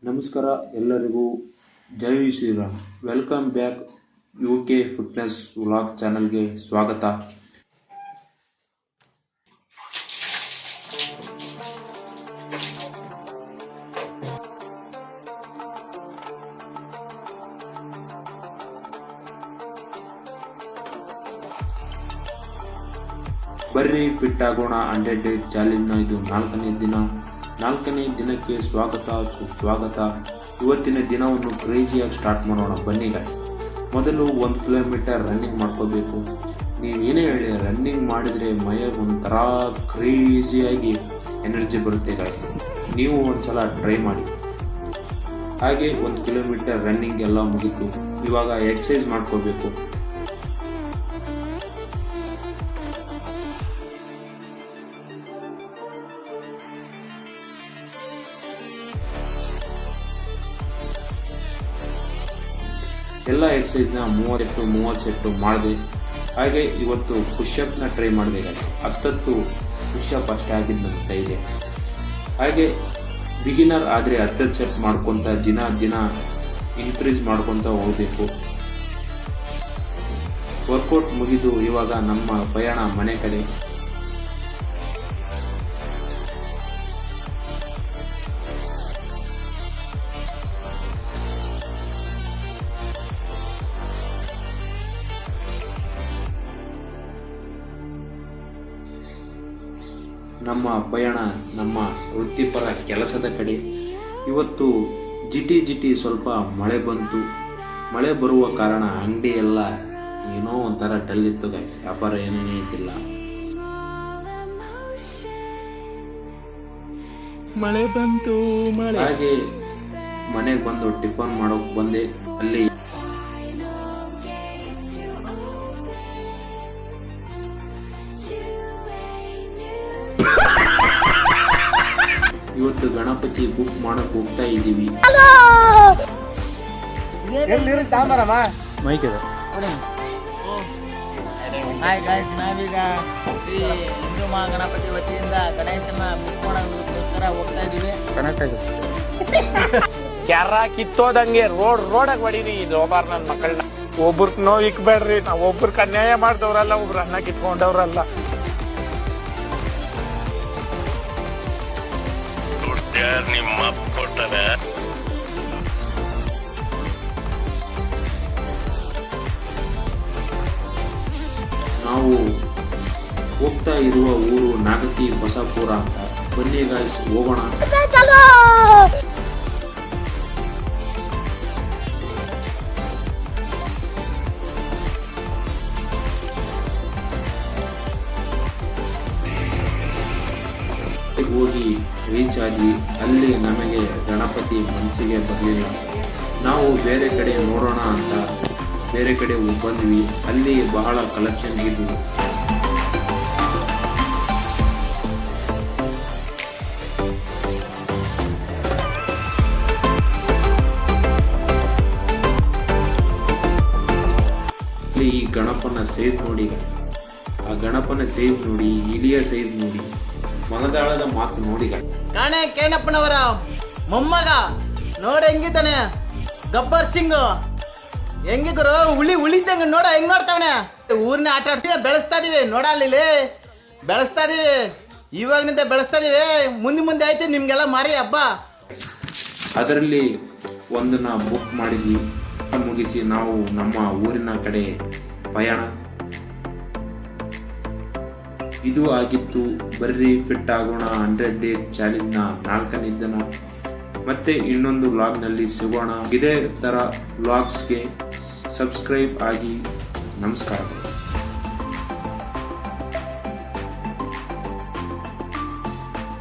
ನಮಸ್ಕಾರ ಎಲ್ಲರಿಗೂ ಜೈ Shriram. Welcome back UK fitness vlog ಚಾನಲ್ಗೆ ಸ್ವಾಗತ. ಬರ್ರಿ ಫಿಟ್ ಆಗೋಣ 100 ಡೇಸ್ ಚಾಲೆಂಜ್ನ ಇದು 4ನೇ ದಿನ. 4ನೇ ದಿನಕ್ಕೆ ಸುಸ್ವಾಗತ. ಇವತ್ತಿನ ದಿನವನ್ನು ಕ್ರೇಜಿಯಾಗಿ ಸ್ಟಾರ್ಟ್ ಮಾಡೋಣ ಬನ್ನಿ ಗಾಯ್ಸ್. ಮೊದಲು 1 ಕಿಲೋಮೀಟರ್ ರನ್ನಿಂಗ್ ಮಾಡ್ಕೋಬೇಕು. ನೀವೇನೇ ಹೇಳಿ ರನ್ನಿಂಗ್ ಮಾಡಿದರೆ ಮೈಯಾಗ ಒಂಥರ ಕ್ರೇಜಿಯಾಗಿ ಎನರ್ಜಿ ಬರುತ್ತೆ ಗಾಯ್ಸ್. ನೀವು ಒಂದ್ಸಲ ಟ್ರೈ ಮಾಡಿ. ಹಾಗೆ 1 ಕಿಲೋಮೀಟರ್ ರನ್ನಿಂಗ್ ಎಲ್ಲ ಮುಗಿತು. ಇವಾಗ ಎಕ್ಸಸೈಸ್ ಮಾಡ್ಕೋಬೇಕು. ಎಲ್ಲ ಎಕ್ಸಸೈಸ್ನ 30 ಸೆಟ್ ಮಾಡಿದೆ. ಹಾಗೆ ಇವತ್ತು ಪುಷಪ್ನ ಟ್ರೈ ಮಾಡಿದೆ. 10 ಪುಷಪ್ ಅಷ್ಟೇ ಆಗಿದ್ದು ನನ್ನ ಕೈಗೆ. ಹಾಗೆ ಬಿಗಿನರ್ ಆದರೆ 10 ಸೆಟ್ ಮಾಡ್ಕೊತ ದಿನ ಇನ್ಕ್ರೀಸ್ ಮಾಡ್ಕೊತ ಹೋಗಬೇಕು. ವರ್ಕೌಟ್ ಮುಗಿದು ಇವಾಗ ನಮ್ಮ ಪಯಣ ಮನೆ ಕಡೆ. ನಮ್ಮ ಪಯಣ ನಮ್ಮ ವೃತ್ತಿಪರ ಕೆಲಸದ ಕಡೆ. ಇವತ್ತು ಜಿಟಿ ಸ್ವಲ್ಪ ಮಳೆ ಬಂತು. ಮಳೆ ಬರುವ ಕಾರಣ ಅಂಗಡಿ ಎಲ್ಲ ಏನೋ ಒಂಥರ ಡಲ್ ಇತ್ತು ಗೈಸ್. ವ್ಯಾಪಾರ ಏನೇನೇ ಇದ್ದಿಲ್ಲ. ಮಳೆ ಬಂತು. ಹಾಗೆ ಮನೆಗೆ ಬಂದು ಟಿಫನ್ ಮಾಡೋಕ್ ಬಂದೆ. ಅಲ್ಲಿ ಇವತ್ತು ಗಣಪತಿ ಬುಕ್ ಮಾಡಕ್ ಹೋಗ್ತಾ ಇದ್ದೀವಿ. ನಾವೀಗ ಶ್ರೀ ಹಿಂದೂ ಗಣಪತಿ ವತಿಯಿಂದ ಗಣೇಶನ ಬುಕ್ ಮಾಡೋದಕ್ಕೋಸ್ಕರ ಹೋಗ್ತಾ ಇದೀವಿ. ಯಾರ ಕಿತ್ತೋದಂಗೆ ರೋಡಾಗ ಹೊಡೀರಿ ಲೋಬಾರ್ ನನ್ನ ಮಕ್ಕಳನ್ನ. ಒಬ್ರಿಗೆ ನೋವು ಇಕ್ಬೇಡ್ರಿ. ನಾವು ಒಬ್ರಿಗೆ ಅನ್ಯಾಯ ಮಾಡಿದವ್ರಲ್ಲ, ಒಬ್ರು ಅನ್ನ ಕಿತ್ಕೊಂಡವ್ರಲ್ಲ. ನಿಮ್ಮ ಕೊಟ್ಟರೆ ನಾವು ಹೋಗ್ತಾ ಇರುವ ಊರು ನಾಗತಿ ಬಸಾಪುರ ಅಂತ. ಬನ್ನಿ ಗಾಯ್ಸ್ ಹೋಗೋಣ. ಹೋಗಿ ರೀಚ್ ಆದ್ವಿ. ಅಲ್ಲಿ ನಮಗೆ ಗಣಪತಿ ಮನಸ್ಸಿಗೆ ಬರಲಿಲ್ಲ. ನಾವು ಬೇರೆ ಕಡೆ ನೋಡೋಣ ಅಂತ ಬೇರೆ ಕಡೆ ಬಂದ್ವಿ. ಅಲ್ಲಿ ಬಹಳ ಕಲೆಕ್ಷನ್ ಇದ್ವು. ಈ ಗಣಪನ ಸೈಜ್ ನೋಡಿ, ಆ ಗಣಪನ ಸೈಜ್ ನೋಡಿ, ಇಲಿಯ ಸೈಜ್ ನೋಡಿ, ಮನದಾಳದ ಮಾತು ನೋಡಿ. ಕಾಣೆ ಕೇಣಪ್ಪನವರ ಮೊಮ್ಮಗ ನೋಡ ಹೆಂಗಿದ್ದಾನೆ. ಗಬ್ಬರ್ ಸಿಂಗ್ ಹೆಂಗಿದ್ರು ಉಳಿದಂಗ ನೋಡ ಹೆಂಗ್ ನೋಡ್ತಾವನೆ. ಊರಿನ ಆಟ ಆಡ್ಸಿ ಬೆಳೆಸ್ತಾ ಇದೀವಿ. ನೋಡಲ್ಲಿ ಬೆಳೆಸ್ತಾ ಇದೀವಿ. ಇವಾಗಿನಿಂದ ಬೆಳೆಸ್ತಾ ಇದೀವಿ. ಮುಂದೆ ಆಯ್ತು ನಿಮ್ಗೆಲ್ಲ ಮಾರಿ ಹಬ್ಬ. ಅದರಲ್ಲಿ ಒಂದನ್ನ ಬುಕ್ ಮಾಡಿದ್ವಿ. ಮುಗಿಸಿ ನಾವು ನಮ್ಮ ಊರಿನ ಕಡೆ ಪಯಣ. ಇದು ಆಗಿತ್ತು ಬರ್ರಿ ಫಿಟ್ ಆಗೋಣ 100 ಡೇಸ್ ಚಾಲೆಂಜ್ನ 4ನೇ ದಿನ. ಮತ್ತೆ ಇನ್ನೊಂದು ವ್ಲಾಗ್ ನಲ್ಲಿ ಸಿಗೋಣ. ಇದೇ ತರ ವ್ಲಾಗ್ಸ್ಗೆ ಸಬ್ಸ್ಕ್ರೈಬ್ ಆಗಿ. ನಮಸ್ಕಾರ.